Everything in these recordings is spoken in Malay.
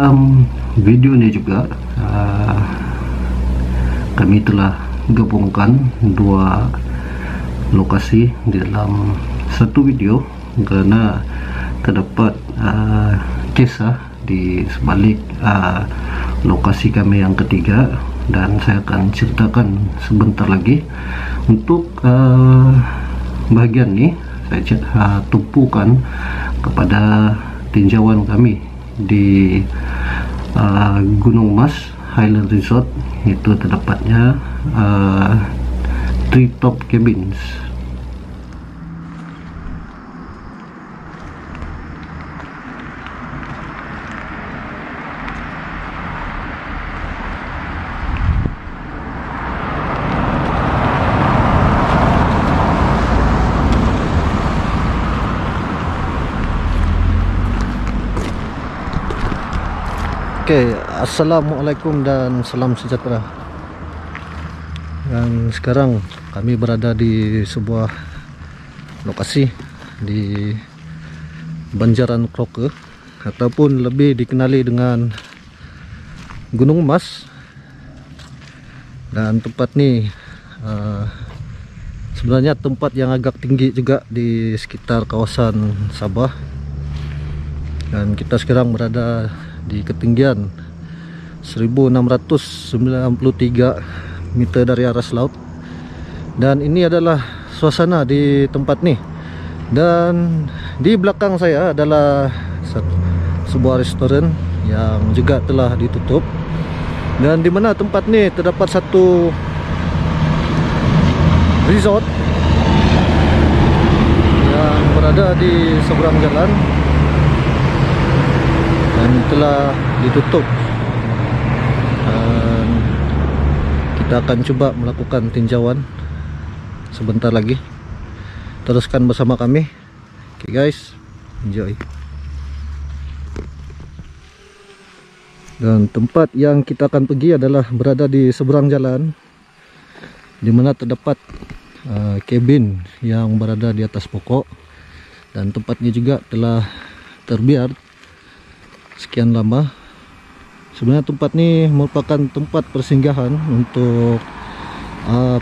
dalam video ini juga kami telah gabungkan dua lokasi di dalam satu video karena terdapat kisah di sebalik lokasi kami yang ketiga, dan saya akan ceritakan sebentar lagi. Untuk bagian ini saya tumpukan kepada tinjauan kami di Gunung Mas Highland Resort, itu terdapatnya treetop cabins. Oke, assalamualaikum dan salam sejahtera. Dan sekarang kami berada di sebuah lokasi di Banjaran Kroke, ataupun lebih dikenali dengan Gunung Mas. Dan tempat ini sebenarnya tempat yang agak tinggi juga di sekitar kawasan Sabah. Dan kita sekarang berada di ketinggian 1693 meter dari aras laut, dan ini adalah suasana di tempat nih. Dan di belakang saya adalah sebuah restoran yang juga telah ditutup, dan di mana tempat nih terdapat satu resort yang berada di seberang jalan dan telah ditutup. Dan kita akan coba melakukan tinjauan sebentar lagi. Teruskan bersama kami. Oke guys, enjoy. Dan tempat yang kita akan pergi adalah berada di seberang jalan, di mana terdapat cabin yang berada di atas pokok, dan tempatnya juga telah terbiar sekian lama. Sebenarnya tempat ini merupakan tempat persinggahan untuk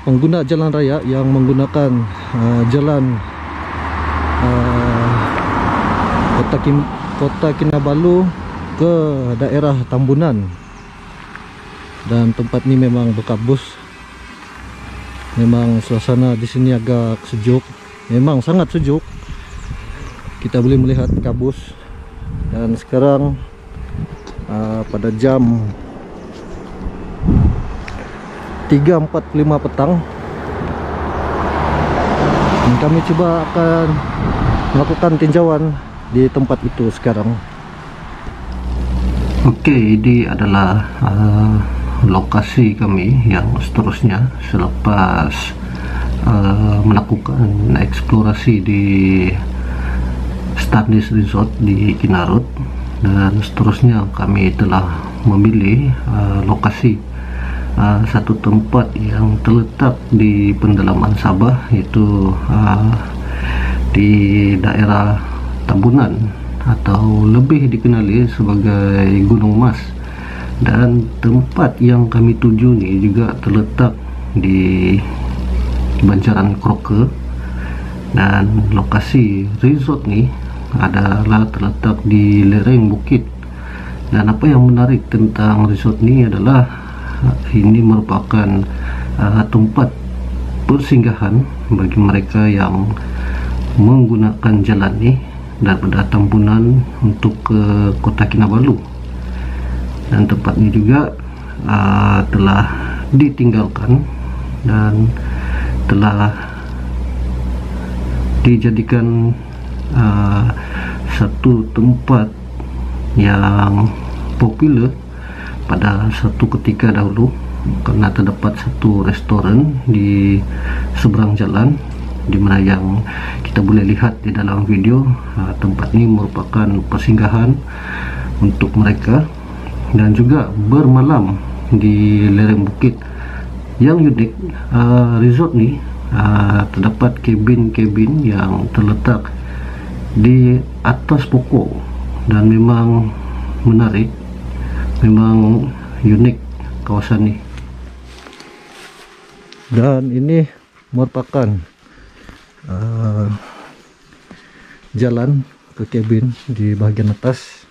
pengguna jalan raya yang menggunakan jalan Kota Kinabalu ke daerah Tambunan. Dan tempat ini memang berkabus. Memang suasana di sini agak sejuk, memang sangat sejuk. Kita boleh melihat kabus. Dan sekarang pada jam 3.45 petang, dan kami coba akan melakukan tinjauan di tempat itu sekarang. Oke, ini adalah lokasi kami yang seterusnya selepas melakukan eksplorasi di Starnis Resort di Kinarut. Dan seterusnya kami telah memilih lokasi satu tempat yang terletak di pendalaman Sabah, yaitu di daerah Tambunan atau lebih dikenali sebagai Gunung Mas. Dan tempat yang kami tuju ini juga terletak di Banjaran Kroke, dan lokasi resort nih adalah terletak di lereng bukit. Dan apa yang menarik tentang resort ini adalah ini merupakan tempat persinggahan bagi mereka yang menggunakan jalan ini daripada Tambunan untuk ke Kota Kinabalu. Dan tempat ini juga telah ditinggalkan dan telah dijadikan satu tempat yang populer pada satu ketika dahulu, karena terdapat satu restoran di seberang jalan, di mana yang kita boleh lihat di dalam video. Tempat ini merupakan persinggahan untuk mereka, dan juga bermalam di lereng bukit. Yang unik, resort ini terdapat kabin-kabin yang terletak di atas pokok, dan memang menarik Memang unik kawasan ini. Dan ini merupakan jalan ke cabin di bagian atas.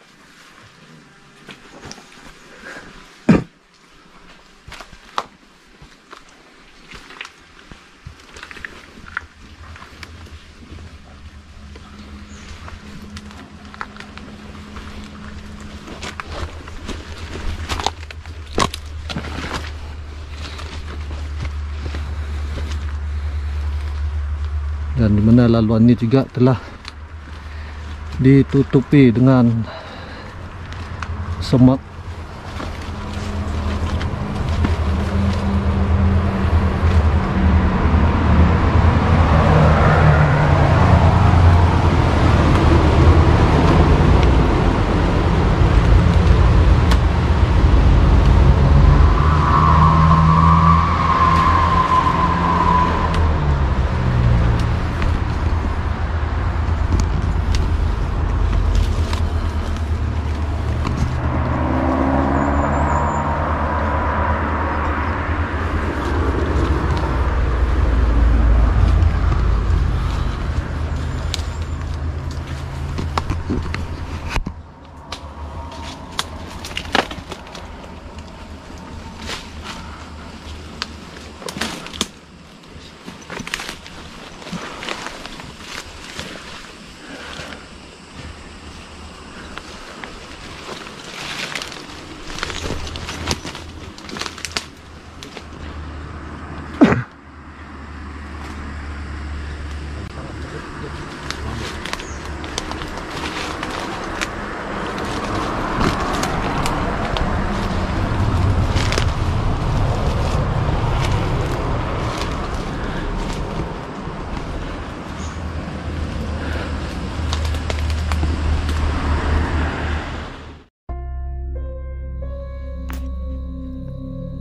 Dan dimana laluan ini juga telah ditutupi dengan semak.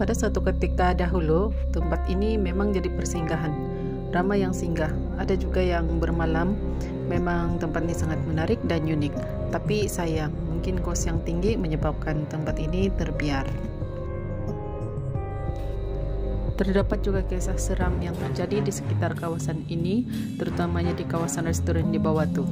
Pada suatu ketika dahulu, tempat ini memang jadi persinggahan. Ramai yang singgah, ada juga yang bermalam. Memang tempat ini sangat menarik dan unik. Tapi sayang, mungkin kos yang tinggi menyebabkan tempat ini terbiar. Terdapat juga kisah seram yang terjadi di sekitar kawasan ini, terutamanya di kawasan restoran di bawah tu.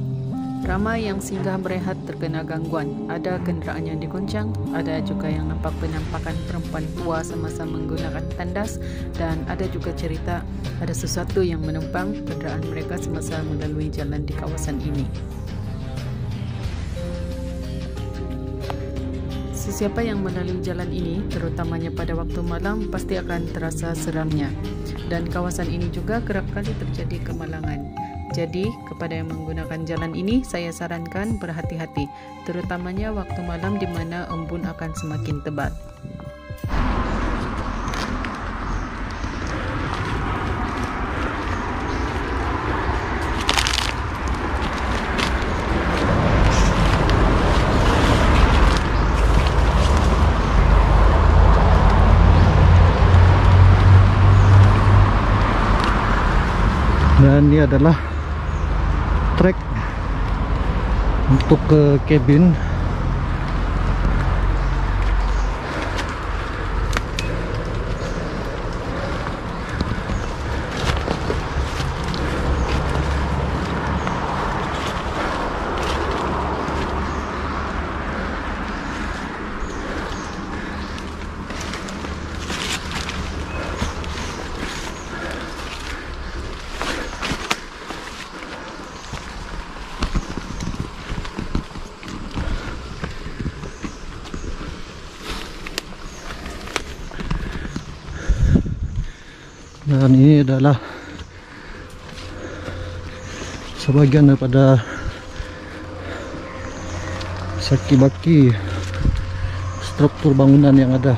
Ramai yang singgah berehat terkena gangguan. Ada kenderaan yang digoncang, ada juga yang nampak penampakan perempuan tua semasa menggunakan tandas, dan ada juga cerita ada sesuatu yang menumpang kenderaan mereka semasa melalui jalan di kawasan ini. Sesiapa yang melalui jalan ini, terutamanya pada waktu malam, pasti akan terasa seramnya. Dan kawasan ini juga kerap kali terjadi kemalangan. Jadi, kepada yang menggunakan jalan ini, saya sarankan berhati-hati, terutamanya waktu malam di mana embun akan semakin tebal. Dan ini adalah trek untuk ke cabin. Dan ini adalah sebagian daripada saki-baki struktur bangunan yang ada.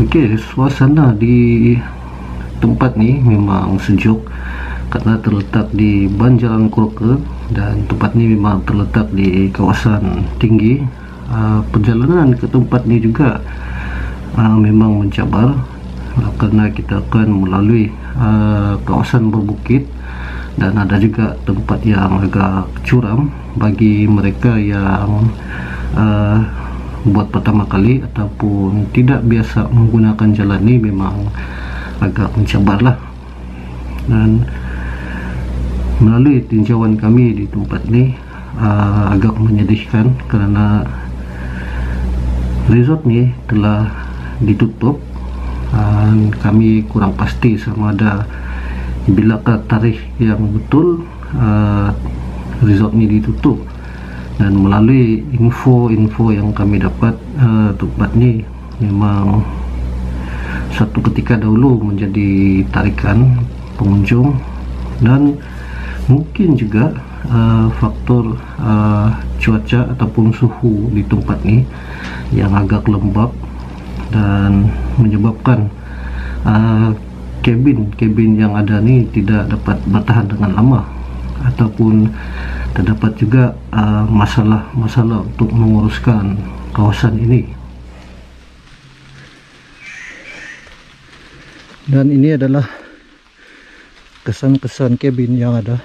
Okey, suasana di tempat ni memang sejuk karena terletak di Banjaran Kuruka dan tempat ni memang terletak di kawasan tinggi. Perjalanan ke tempat ni juga memang mencabar karena kita akan melalui kawasan berbukit dan ada juga tempat yang agak curam bagi mereka yang buat pertama kali ataupun tidak biasa menggunakan jalan ni memang agak mencabar lah. Dan melalui tinjauan kami di tempat ni agak menyedihkan kerana resort ni telah ditutup. Kami kurang pasti sama ada bilakah tarikh yang betul resort ni ditutup. Dan melalui info-info yang kami dapat, tempat ni memang satu ketika dahulu menjadi tarikan pengunjung dan mungkin juga faktor cuaca ataupun suhu di tempat ni yang agak lembab dan menyebabkan kabin yang ada ni tidak dapat bertahan dengan lama, ataupun terdapat juga masalah-masalah untuk menguruskan kawasan ini. Dan ini adalah kesan-kesan kabin yang ada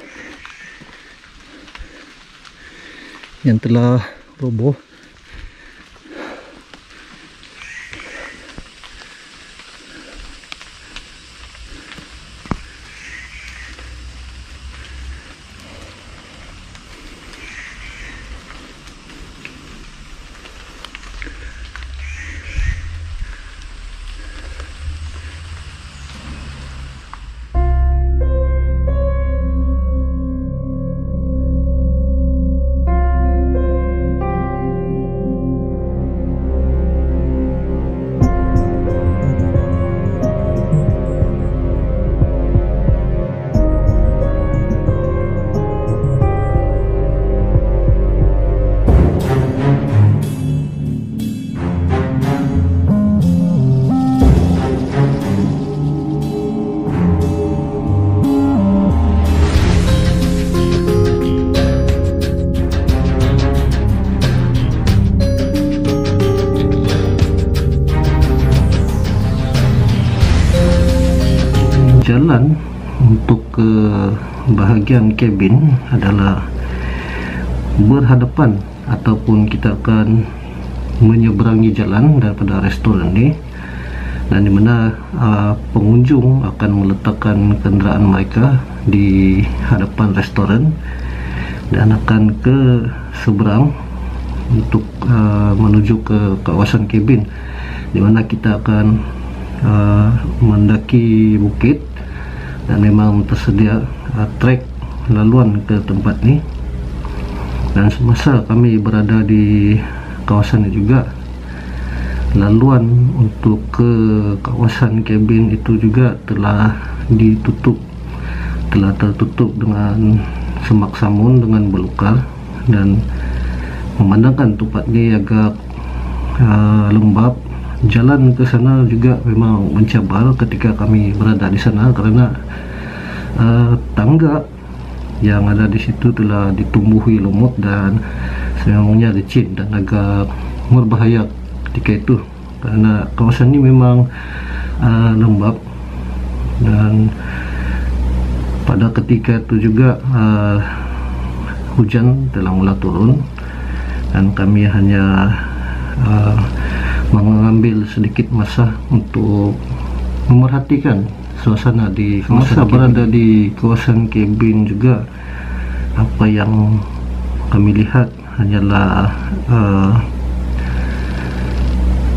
yang telah roboh. Jalan untuk ke bahagian kabin adalah berhadapan ataupun kita akan menyeberangi jalan daripada restoran ni, dan di mana pengunjung akan meletakkan kenderaan mereka di hadapan restoran dan akan ke seberang untuk menuju ke kawasan kabin, di mana kita akan mendaki bukit dan memang tersedia trek laluan ke tempat ni. Dan semasa kami berada di kawasan ini juga, laluan untuk ke kawasan kabin itu juga telah tertutup dengan semak samun dengan belukar, dan memandangkan tempat ni agak lembab. Jalan ke sana juga memang mencabar ketika kami berada di sana kerana tangga yang ada di situ telah ditumbuhi lumut dan semuanya licin dan agak berbahaya ketika itu, kerana kawasan ini memang lembab. Dan pada ketika itu juga hujan telah mula turun dan kami hanya mengambil sedikit masa untuk memerhatikan suasana di masa berada di kawasan kabin juga. Apa yang kami lihat hanyalah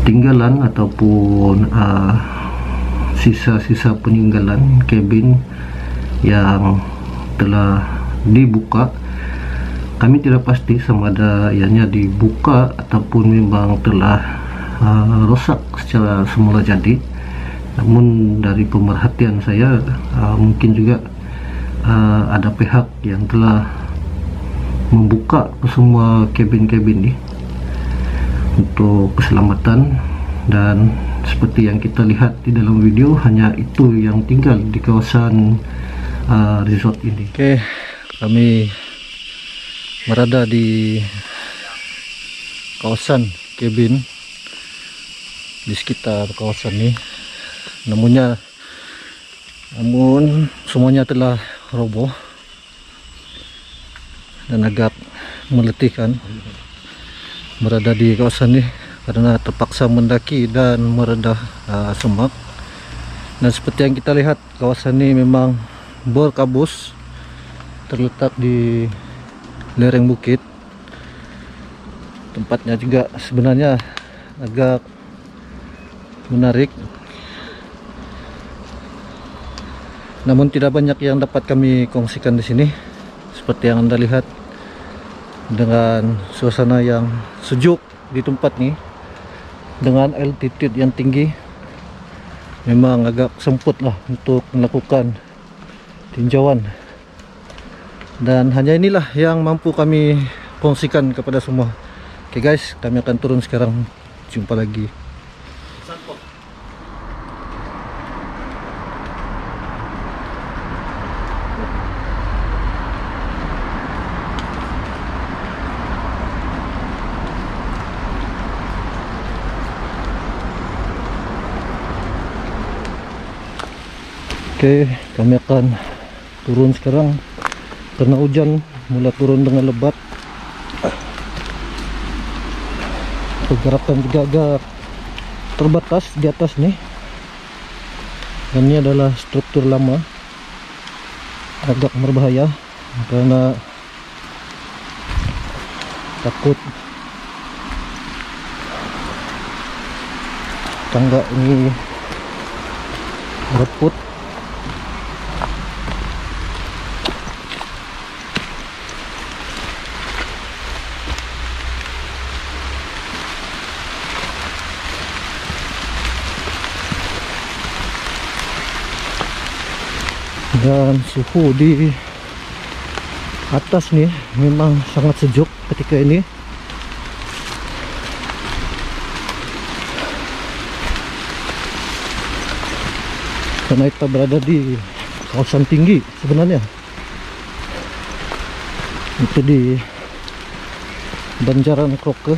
tinggalan ataupun sisa-sisa peninggalan kabin yang telah dibuka. Kami tidak pasti sama ada ianya dibuka ataupun memang telah rosak secara semula jadi. Namun dari pemerhatian saya, mungkin juga ada pihak yang telah membuka semua kabin-kabin ini untuk keselamatan dan seperti yang kita lihat di dalam video, hanya itu yang tinggal di kawasan resort ini. Oke, kami berada di kawasan cabin di sekitar kawasan ini. Namun semuanya telah roboh dan agak meletihkan berada di kawasan ini karena terpaksa mendaki dan merendah semak. Dan seperti yang kita lihat, kawasan ini memang berkabus, terletak di lereng bukit. Tempatnya juga sebenarnya agak menarik, namun tidak banyak yang dapat kami kongsikan di sini. Seperti yang Anda lihat, dengan suasana yang sejuk di tempat ini, dengan altitude yang tinggi, memang agak semput lah untuk melakukan tinjauan. Dan hanya inilah yang mampu kami kongsikan kepada semua. Oke guys, kami akan turun sekarang. Jumpa lagi. Oke, kami akan turun sekarang karena hujan mulai turun dengan lebat. Pergerakan juga agak terbatas di atas nih, dan ini adalah struktur lama, agak berbahaya karena takut tangga ini reput. Dan suhu di atas nih memang sangat sejuk ketika ini. Karena kita berada di kawasan tinggi sebenarnya. Itu di Banjaran Kroke.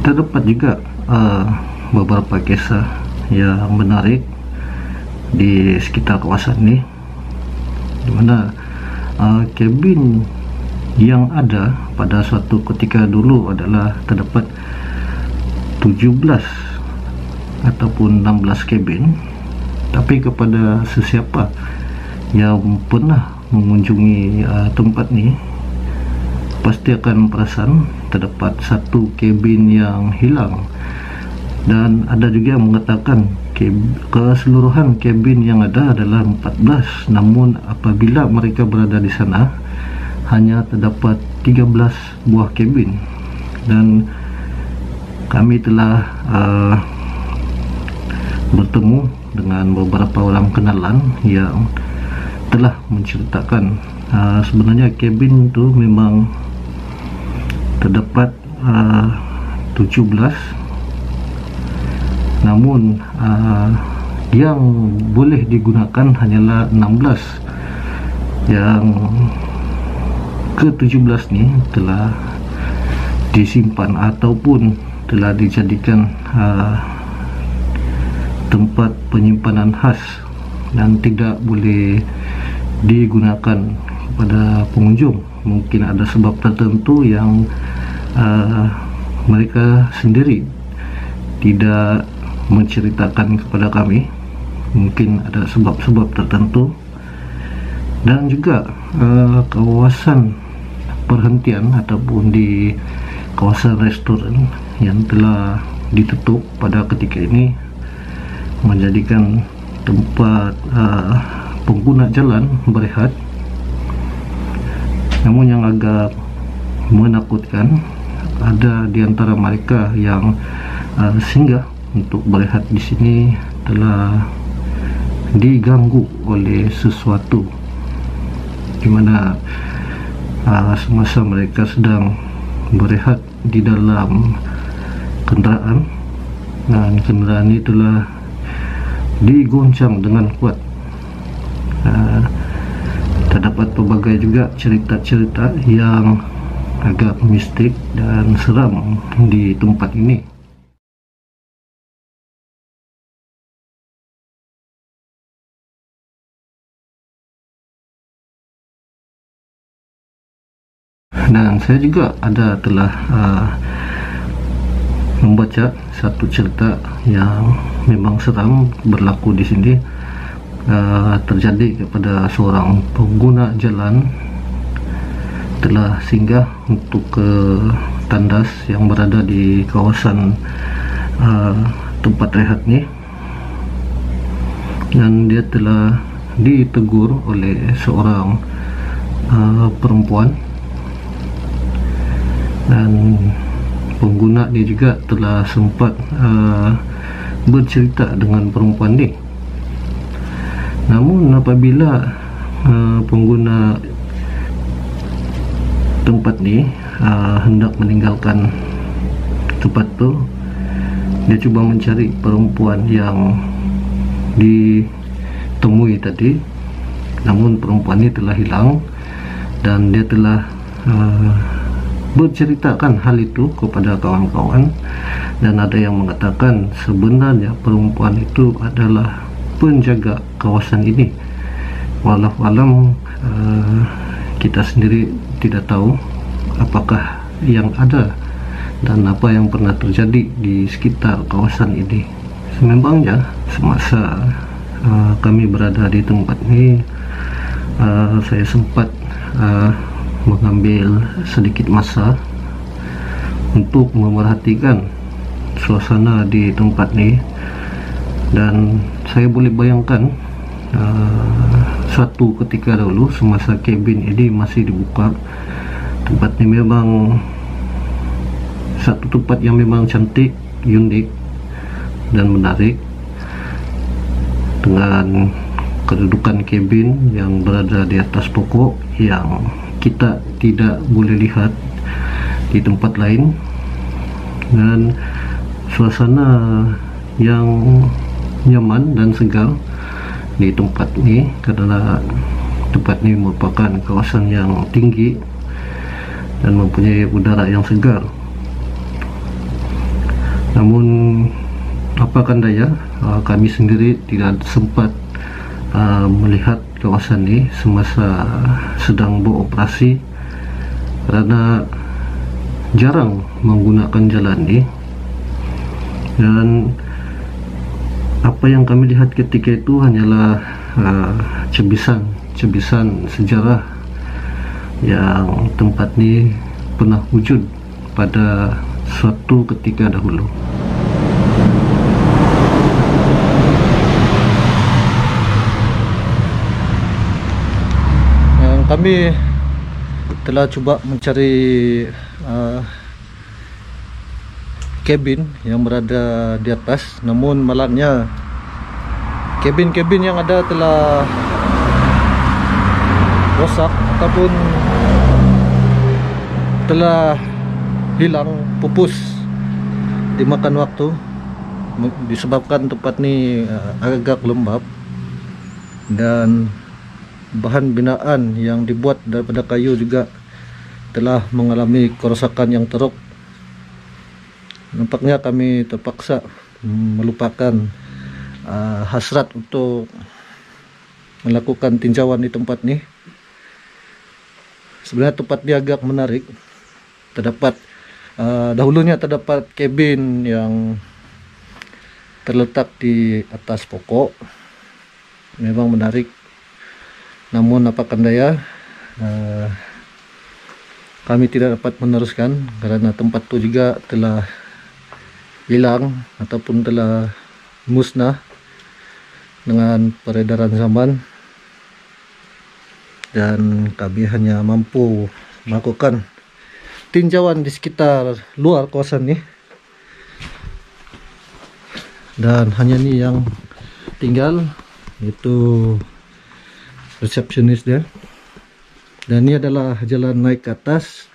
Kita dapat juga beberapa kisah yang menarik di sekitar kawasan ini, dimana cabin yang ada pada suatu ketika dulu adalah terdapat 17 ataupun 16 cabin. Tapi kepada sesiapa yang pernah mengunjungi tempat ini, pasti akan perasan terdapat satu kabin yang hilang Dan ada juga yang mengatakan keseluruhan kabin yang ada adalah 14, namun apabila mereka berada di sana hanya terdapat 13 buah kabin. Dan kami telah bertemu dengan beberapa orang kenalan yang telah menceritakan sebenarnya kabin itu memang terdapat 17, namun yang boleh digunakan hanyalah 16. Yang ke-17 ni telah disimpan ataupun telah dijadikan tempat penyimpanan khas dan tidak boleh digunakan kepada pengunjung. Mungkin ada sebab tertentu yang mereka sendiri tidak menceritakan kepada kami. Mungkin ada sebab-sebab tertentu. Dan juga kawasan perhentian ataupun di kawasan restoran yang telah ditutup pada ketika ini menjadikan tempat pengguna jalan berehat. Namun yang agak menakutkan, ada di antara mereka yang singgah untuk berehat di sini telah diganggu oleh sesuatu, di mana semasa mereka sedang berehat di dalam kenderaan, dan kenderaan ini telah digoncang dengan kuat. Terdapat pelbagai juga cerita-cerita yang agak mistik dan seram di tempat ini. Dan saya juga telah membaca satu cerita yang memang seram berlaku di sini. Terjadi kepada seorang pengguna jalan telah singgah untuk ke tandas yang berada di kawasan tempat rehat ni, dan dia telah ditegur oleh seorang perempuan, dan pengguna dia juga telah sempat bercerita dengan perempuan ni. Namun apabila pengguna tempat ni hendak meninggalkan tempat tu, dia cuba mencari perempuan yang ditemui tadi. Namun perempuan ini telah hilang, dan dia telah berceritakan hal itu kepada kawan-kawan. Dan ada yang mengatakan sebenarnya perempuan itu adalah penjaga kawasan ini. Walau alam, kita sendiri tidak tahu apakah yang ada dan apa yang pernah terjadi di sekitar kawasan ini. Sememangnya semasa kami berada di tempat ini, saya sempat mengambil sedikit masa untuk memerhatikan suasana di tempat ini. Dan saya boleh bayangkan suatu ketika dahulu semasa kabin ini masih dibuka, tempat ini memang satu tempat yang memang cantik, unik dan menarik, dengan kedudukan kabin yang berada di atas pokok yang kita tidak boleh lihat di tempat lain, dan suasana yang nyaman dan segar di tempat ini, karena tempat ini merupakan kawasan yang tinggi dan mempunyai udara yang segar. Namun apakan daya, kami sendiri tidak sempat melihat kawasan ini semasa sedang beroperasi, karena jarang menggunakan jalan ini. Dan apa yang kami lihat ketika itu hanyalah cebisan sejarah yang tempat ini pernah wujud pada suatu ketika dahulu. kami telah coba mencari cabin yang berada di atas, namun malangnya cabin-cabin yang ada telah rosak ataupun telah hilang, pupus dimakan waktu, disebabkan tempat ini agak lembab dan bahan binaan yang dibuat daripada kayu juga telah mengalami kerosakan yang teruk. Nampaknya kami terpaksa melupakan hasrat untuk melakukan tinjauan di tempat ini. Sebenarnya tempat ini agak menarik. Terdapat dahulunya terdapat cabin yang terletak di atas pokok, memang menarik. Namun apakan daya, kami tidak dapat meneruskan karena tempat itu juga telah hilang ataupun telah musnah dengan peredaran zaman, dan kami hanya mampu melakukan tinjauan di sekitar luar kawasan ini, dan hanya ini yang tinggal, yaitu resepsionis dia. Dan ini adalah jalan naik ke atas,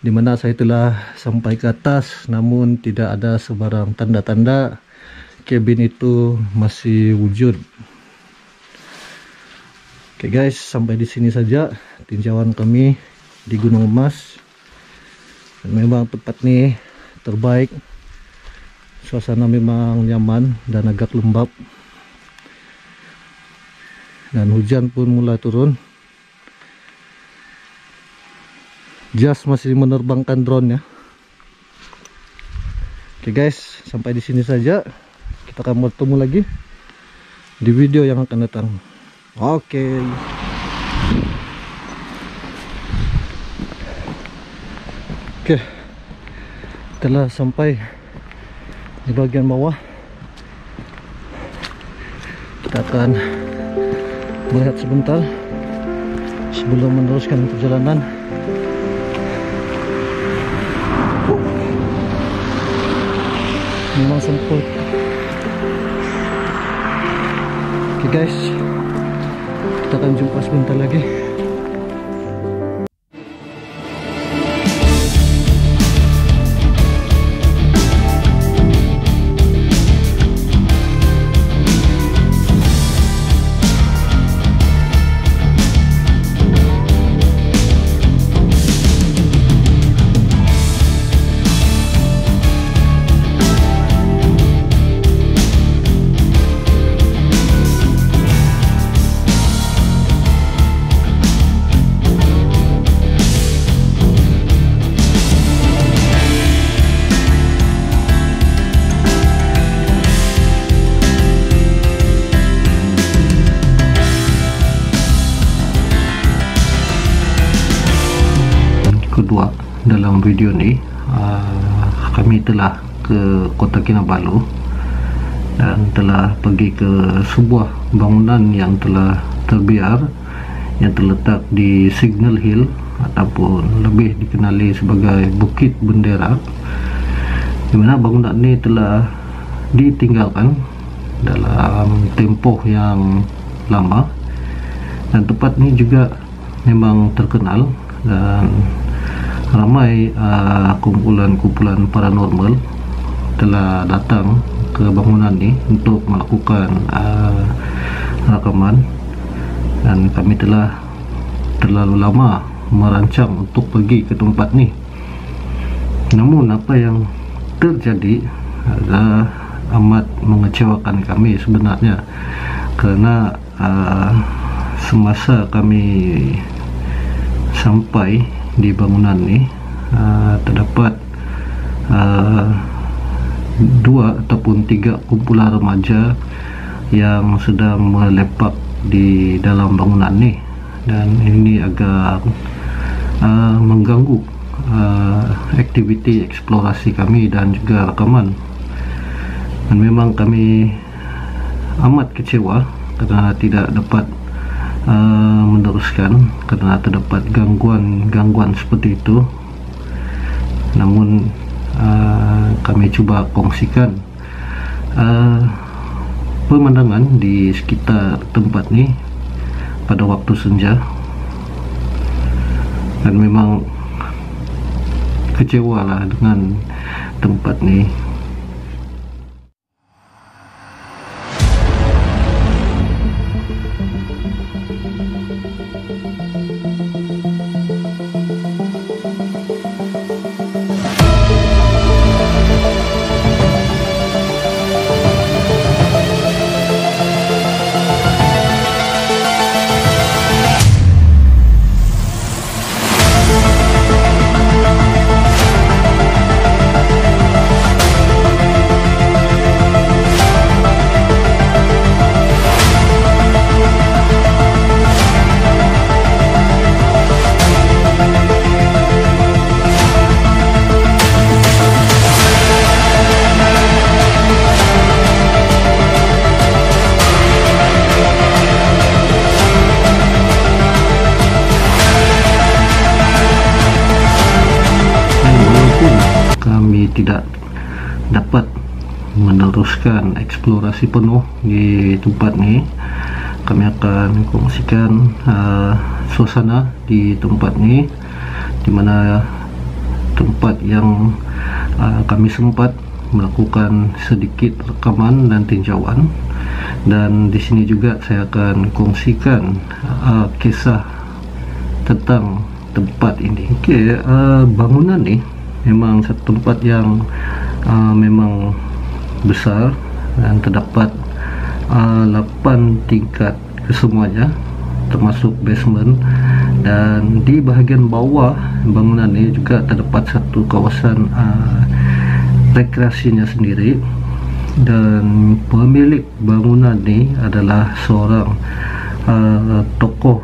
di mana saya telah sampai ke atas, namun tidak ada sebarang tanda-tanda cabin itu masih wujud. Oke guys, sampai di sini saja tinjauan kami di Gunung Emas. Dan memang tempat ini terbaik, suasana memang nyaman dan agak lembab, dan hujan pun mulai turun. Jas masih menerbangkan drone ya. Oke guys, sampai di sini saja. Kita akan bertemu lagi di video yang akan datang. Oke. Oke. Telah sampai di bagian bawah. Kita akan melihat sebentar sebelum meneruskan perjalanan. Memang sempit. Oke guys, kita akan jumpa sebentar lagi. Kedua, dalam video ini kami telah ke Kota Kinabalu dan telah pergi ke sebuah bangunan yang telah terbiar yang terletak di Signal Hill ataupun lebih dikenali sebagai Bukit Bendera, di mana bangunan ini telah ditinggalkan dalam tempoh yang lama, dan tempat ini juga memang terkenal dan ramai kumpulan-kumpulan paranormal telah datang ke bangunan ini untuk melakukan rakaman, dan kami telah terlalu lama merancang untuk pergi ke tempat ini. Namun apa yang terjadi adalah amat mengecewakan kami sebenarnya, karena semasa kami sampai di bangunan ini terdapat 2 ataupun 3 kumpulan remaja yang sedang melepak di dalam bangunan ini, dan ini agak mengganggu aktiviti eksplorasi kami dan juga rekaman. Dan memang kami amat kecewa karena tidak dapat meneruskan karena terdapat gangguan seperti itu. Namun kami coba kongsikan pemandangan di sekitar tempat ni pada waktu senja, dan memang kecewa lah dengan tempat ni. Kami tidak dapat meneruskan eksplorasi penuh di tempat ni. Kami akan kongsikan suasana di tempat ni, di mana tempat yang kami sempat melakukan sedikit rekaman dan tinjauan. Dan di sini juga saya akan kongsikan kisah tentang tempat ini. Okey, bangunan ni memang satu tempat yang memang besar dan terdapat 8 tingkat kesemuanya termasuk basement, dan di bahagian bawah bangunan ini juga terdapat satu kawasan rekreasinya sendiri. Dan pemilik bangunan ini adalah seorang tokoh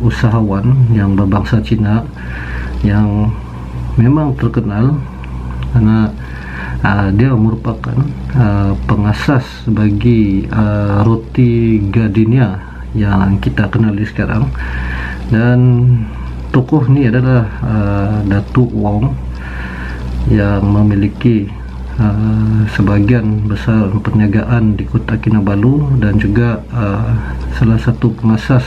usahawan yang berbangsa Cina yang memang terkenal karena dia merupakan pengasas bagi roti gardenia yang kita kenali sekarang. Dan tokoh ni adalah Datuk Wong yang memiliki sebahagian besar perniagaan di Kota Kinabalu, dan juga salah satu pengasas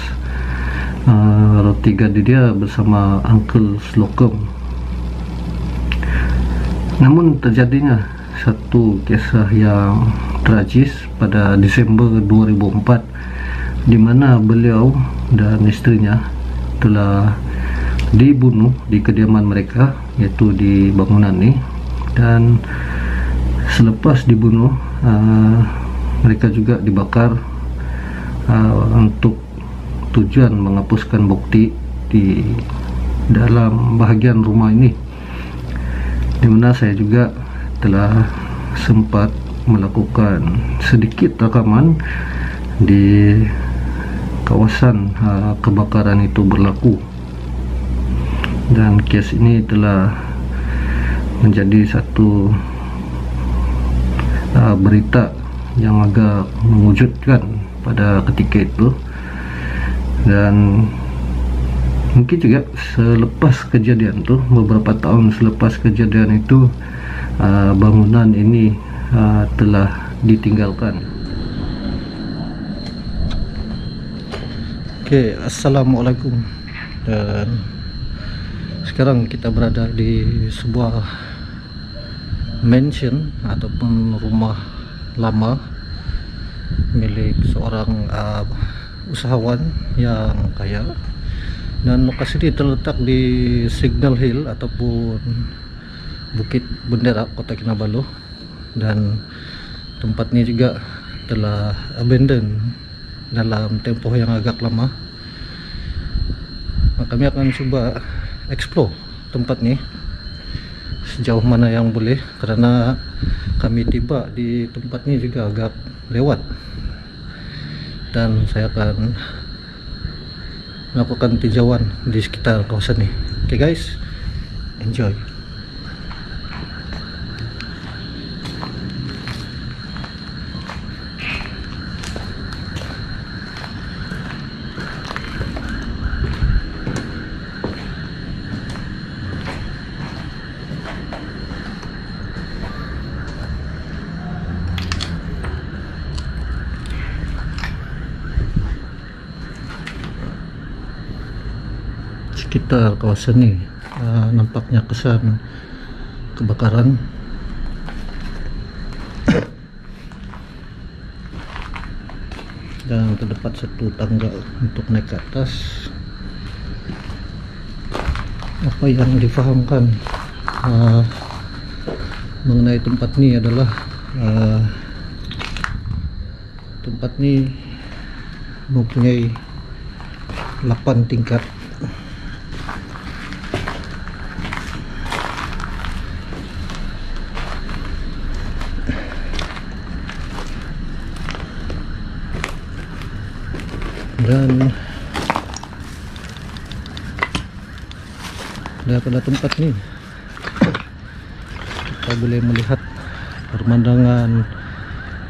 roti gardenia bersama Uncle Slocum. Namun terjadinya satu kisah yang tragis pada Disember 2004, di mana beliau dan istrinya telah dibunuh di kediaman mereka, iaitu di bangunan ini. Dan selepas dibunuh, mereka juga dibakar untuk tujuan menghapuskan bukti di dalam bahagian rumah ini, di mana saya juga telah sempat melakukan sedikit rekaman di kawasan kebakaran itu berlaku. Dan kes ini telah menjadi satu berita yang agak mengejutkan pada ketika itu. Dan mungkin juga selepas kejadian itu, beberapa tahun selepas kejadian itu, bangunan ini telah ditinggalkan. Oke, assalamualaikum. Dan sekarang kita berada di sebuah mansion ataupun rumah lama milik seorang usahawan yang kaya. Dan lokasi ini terletak di Signal Hill ataupun Bukit Bendera, Kota Kinabalu. Dan tempat ini juga telah abandon dalam tempoh yang agak lama. Kami akan coba explore tempat ini sejauh mana yang boleh, karena kami tiba di tempat ini juga agak lewat. Dan saya akan melakukan tinjauan di sekitar kawasan ini. Oke guys, enjoy. Sekitar kawasan ini nampaknya kesan kebakaran. Dan terdapat satu tangga untuk naik ke atas. Apa yang difahamkan mengenai tempat ini adalah tempat ini mempunyai 8 tingkat. Dan daripada tempat ini kita boleh melihat pemandangan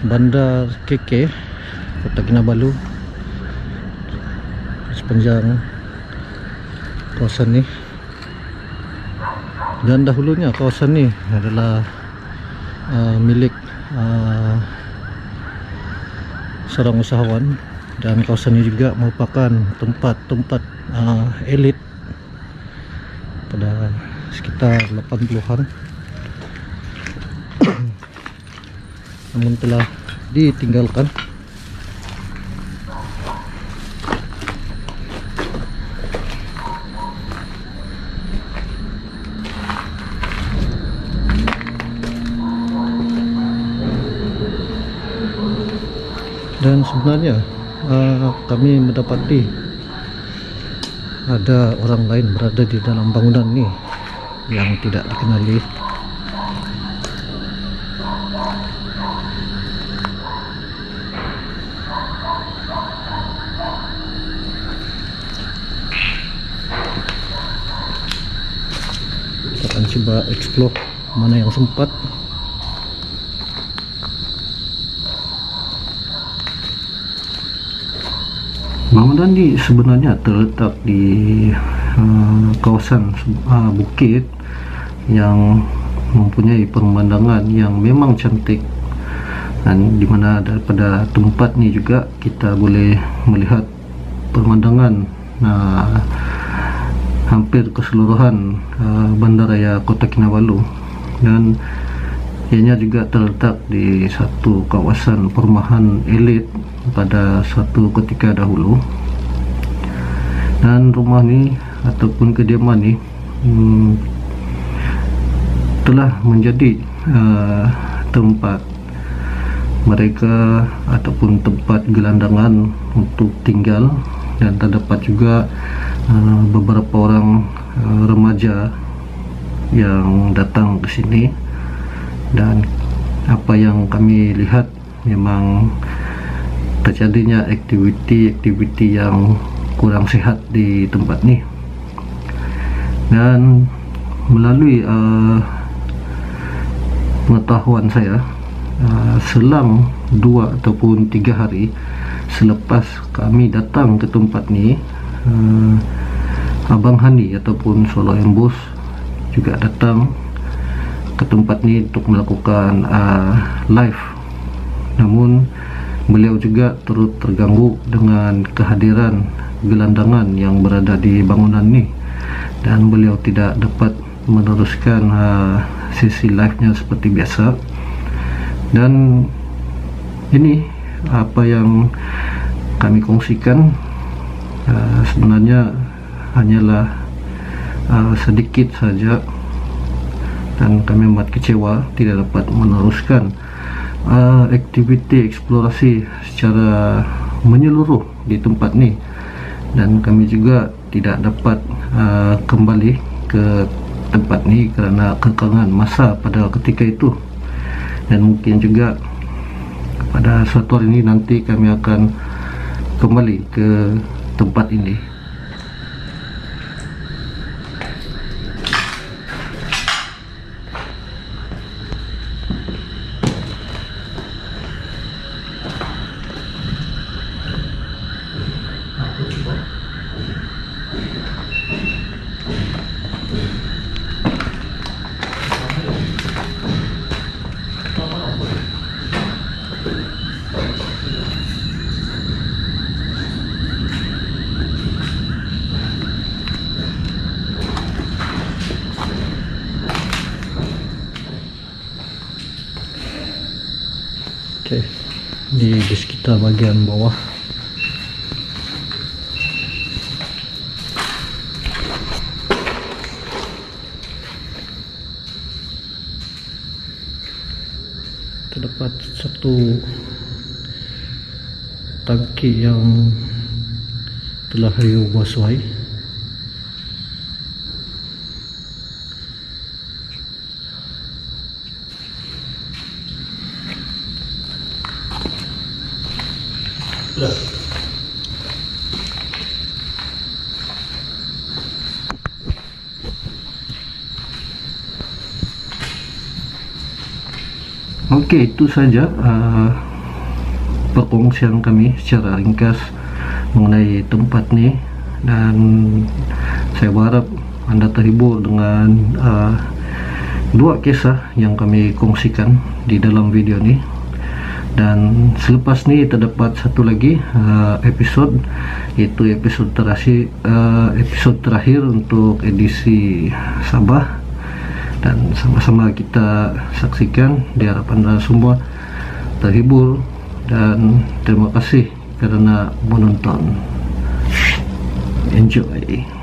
Bandar Keke, Kota Kinabalu sepanjang kawasan ini. Dan dahulunya kawasan ini adalah milik seorang usahawan. Dan kawasan ini juga merupakan tempat-tempat elit pada sekitar 80-an. Namun telah ditinggalkan. Dan sebenarnya kami mendapati ada orang lain berada di dalam bangunan ini yang tidak dikenali. Kita akan coba explore mana yang sempat. Bangunan ini sebenarnya terletak di kawasan bukit yang mempunyai pemandangan yang memang cantik, dan dimana daripada tempat ini juga kita boleh melihat pemandangan hampir keseluruhan bandaraya Kota Kinabalu. Dan ianya juga terletak di satu kawasan perumahan elit pada suatu ketika dahulu. Dan rumah ni ataupun kediaman ni telah menjadi tempat mereka ataupun tempat gelandangan untuk tinggal. Dan terdapat juga beberapa orang remaja yang datang ke sini. Dan apa yang kami lihat memang terjadinya aktiviti-aktiviti yang kurang sehat di tempat ni. Dan melalui pengetahuan saya, selang 2 ataupun 3 hari selepas kami datang ke tempat ni, Abang Hani ataupun Solo Embus juga datang ke tempat ni untuk melakukan live. Namun beliau juga turut terganggu dengan kehadiran gelandangan yang berada di bangunan ni, dan beliau tidak dapat meneruskan sesi live-nya seperti biasa. Dan ini apa yang kami kongsikan sebenarnya hanyalah sedikit saja, dan kami amat kecewa tidak dapat meneruskan aktiviti eksplorasi secara menyeluruh di tempat ni. Dan kami juga tidak dapat kembali ke tempat ni kerana kekangan masa pada ketika itu. Dan mungkin juga pada suatu hari ini nanti kami akan kembali ke tempat ini. Oke, di sekitar bagian bawah. Terdapat satu tangki yang telah riuh basuhai. Oke, itu saja perkongsian kami secara ringkas mengenai tempat ini, dan saya berharap Anda terhibur dengan dua kisah yang kami kongsikan di dalam video ini. Dan selepas ini terdapat satu lagi episode, yaitu episode terakhir untuk edisi Sabah, dan sama-sama kita saksikan. Diharapkan Anda semua terhibur dan terima kasih karena menonton. Enjoy.